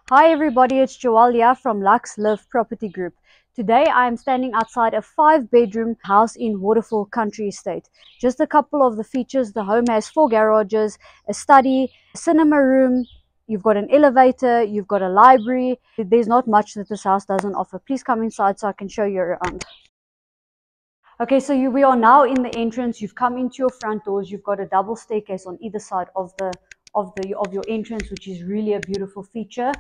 Hi everybody, it's Joalia from Lux Live Property Group. Today I am standing outside a 5-bedroom house in Waterfall Country Estate. Just a couple of the features: the home has 4 garages, a study, a cinema room, you've got an elevator, you've got a library. There's not much that this house doesn't offer. Please come inside so I can show you around. Okay, so we are now in the entrance. You've come into your front doors. You've got a double staircase on either side of your entrance, which is really a beautiful feature.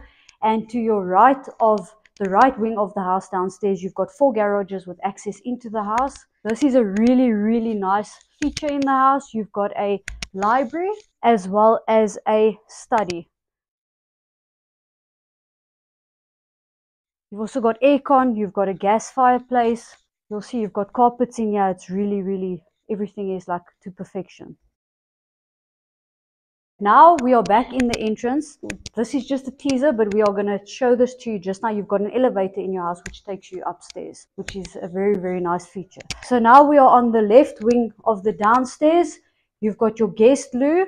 And to your right of the right wing of the house downstairs, you've got 4 garages with access into the house. This is a really nice feature in the house. You've got a library as well as a study. You've also got aircon. You've got a gas fireplace. You'll see you've got carpets in here. It's really, everything is like to perfection. Now we are back in the entrance. This is just a teaser, but we are going to show this to you just now. You've got an elevator in your house which takes you upstairs, which is a very nice feature. So now we are on the left wing of the downstairs. You've got your guest loo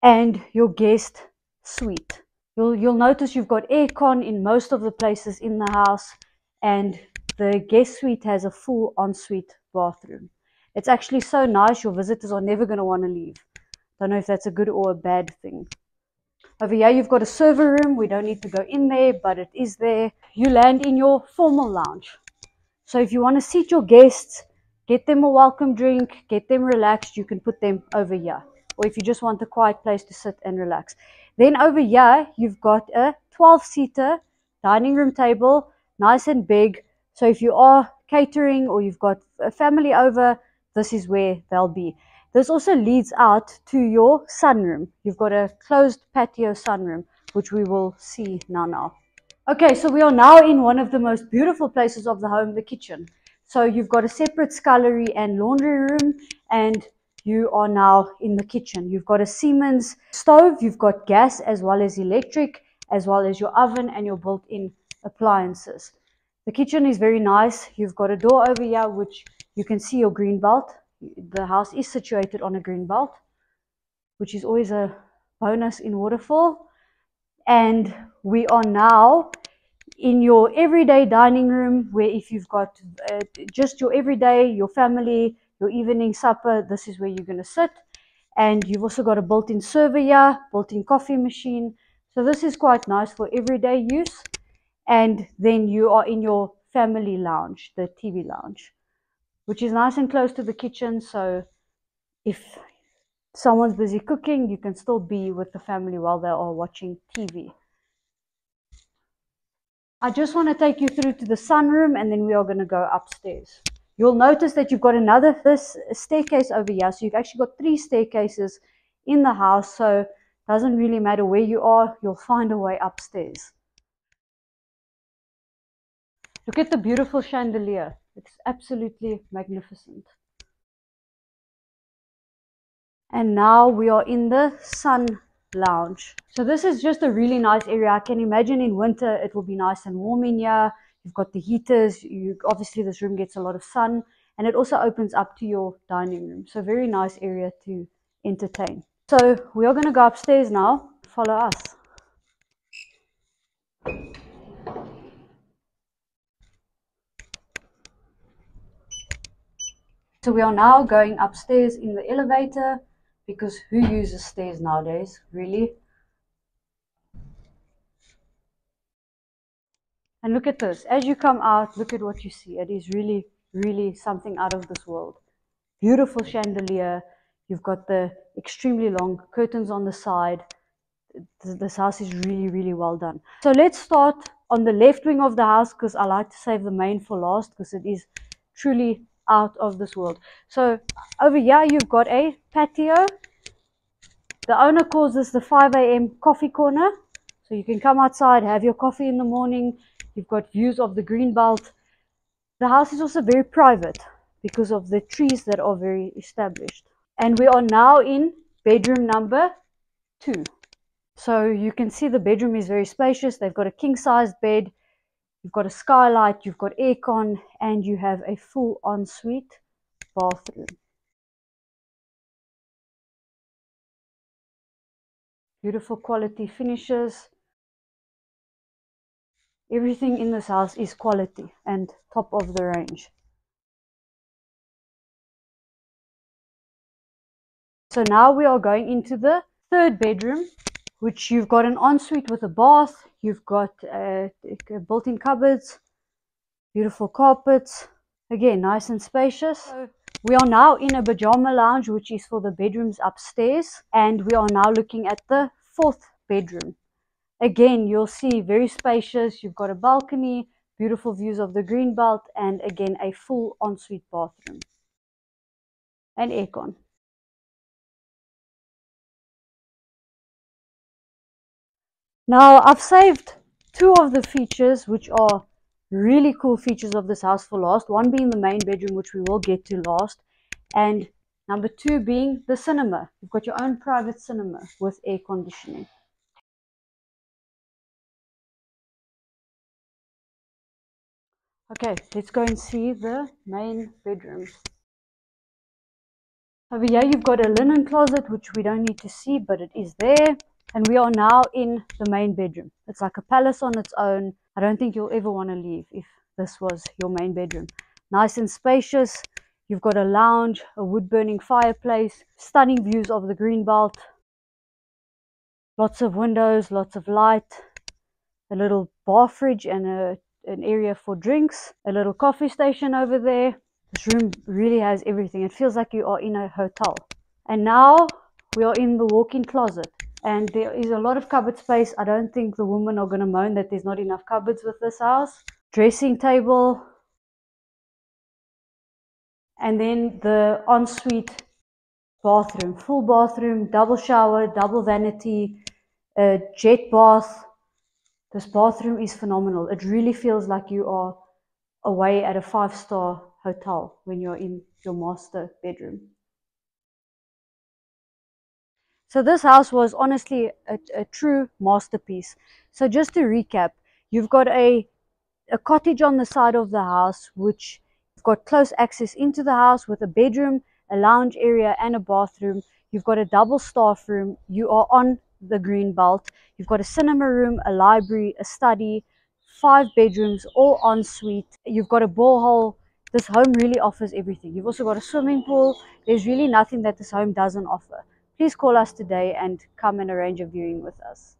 and your guest suite. You'll notice you've got aircon in most of the places in the house, and the guest suite has a full ensuite bathroom. It's actually so nice, your visitors are never going to want to leave. Don't know if that's a good or a bad thing. Over here you've got a server room. We don't need to go in there, but it is there. You land in your formal lounge. So if you want to seat your guests, get them a welcome drink, get them relaxed, you can put them over here. Or if you just want a quiet place to sit and relax. Then over here, you've got a 12-seater dining room table, nice and big. So if you are catering or you've got a family over, this is where they'll be. This also leads out to your sunroom. You've got a closed patio sunroom, which we will see now. Okay, so we are now in one of the most beautiful places of the home, the kitchen. So you've got a separate scullery and laundry room, and you are now in the kitchen. You've got a Siemens stove, you've got gas as well as electric, as well as your oven and your built-in appliances. The kitchen is very nice. You've got a door over here which you can see your green belt. The house is situated on a green belt, which is always a bonus in Waterfall. And we are now in your everyday dining room, where if you've got just your everyday, your family, your evening supper, this is where you're going to sit. And you've also got a built-in server here, built-in coffee machine. So this is quite nice for everyday use. And then you are in your family lounge, the TV lounge, which is nice and close to the kitchen. So if someone's busy cooking, you can still be with the family while they are watching TV. I just want to take you through to the sunroom, and then we are going to go upstairs. You'll notice that you've got this staircase over here. So you've actually got 3 staircases in the house. So it doesn't really matter where you are, you'll find a way upstairs. Look at the beautiful chandelier. It's absolutely magnificent. And now we are in the sun lounge. So this is just a really nice area. I can imagine in winter it will be nice and warm in here. You've got the heaters. Obviously this room gets a lot of sun, and it also opens up to your dining room. So very nice area to entertain. So we are going to go upstairs now. Follow us. So we are now going upstairs in the elevator, because who uses stairs nowadays, really? And look at this. As you come out, look at what you see. It is really something out of this world. Beautiful chandelier. You've got the extremely long curtains on the side. This house is really well done. So let's start on the left wing of the house, because I like to save the main for last, because it is truly out of this world. So over here you've got a patio. The owner calls this the 5 a.m. coffee corner. So you can come outside, have your coffee in the morning. You've got views of the green belt. The house is also very private because of the trees that are very established. And we are now in bedroom number 2. So you can see the bedroom is very spacious. They've got a king-sized bed. You've got a skylight, you've got aircon, and you have a full ensuite bathroom. beautiful quality finishes. Everything in this house is quality and top of the range. So now we are going into the third bedroom, which you've got an ensuite with a bath, you've got built-in cupboards, beautiful carpets, again nice and spacious. So we are now in a pajama lounge, which is for the bedrooms upstairs, and we are now looking at the fourth bedroom. Again, you'll see very spacious, you've got a balcony, beautiful views of the greenbelt, and again a full ensuite bathroom and aircon. Now I've saved two of the features which are really cool features of this house for last, one being the main bedroom, which we will get to last, and number two being the cinema. You've got your own private cinema with air conditioning. Okay, let's go and see the main bedroom. Over here you've got a linen closet, which we don't need to see, but it is there. And we are now in the main bedroom. It's like a palace on its own. I don't think you'll ever want to leave if this was your main bedroom. Nice and spacious. You've got a lounge, a wood-burning fireplace, stunning views of the greenbelt. Lots of windows, lots of light, a little bar fridge and an area for drinks, a little coffee station over there. This room really has everything. It feels like you are in a hotel. And now we are in the walk-in closet. And there is a lot of cupboard space. I don't think the women are going to moan that there's not enough cupboards with this house. Dressing table. And then the ensuite bathroom. Full bathroom, double shower, double vanity, jet bath. This bathroom is phenomenal. It really feels like you are away at a 5-star hotel when you're in your master bedroom. So this house was honestly a true masterpiece. So just to recap, you've got a cottage on the side of the house, which you've got close access into the house with a bedroom, a lounge area and a bathroom. You've got a double staff room. You are on the green belt. You've got a cinema room, a library, a study, 5 bedrooms, all en suite. You've got a borehole. This home really offers everything. You've also got a swimming pool. There's really nothing that this home doesn't offer. Please call us today and come and arrange a viewing with us.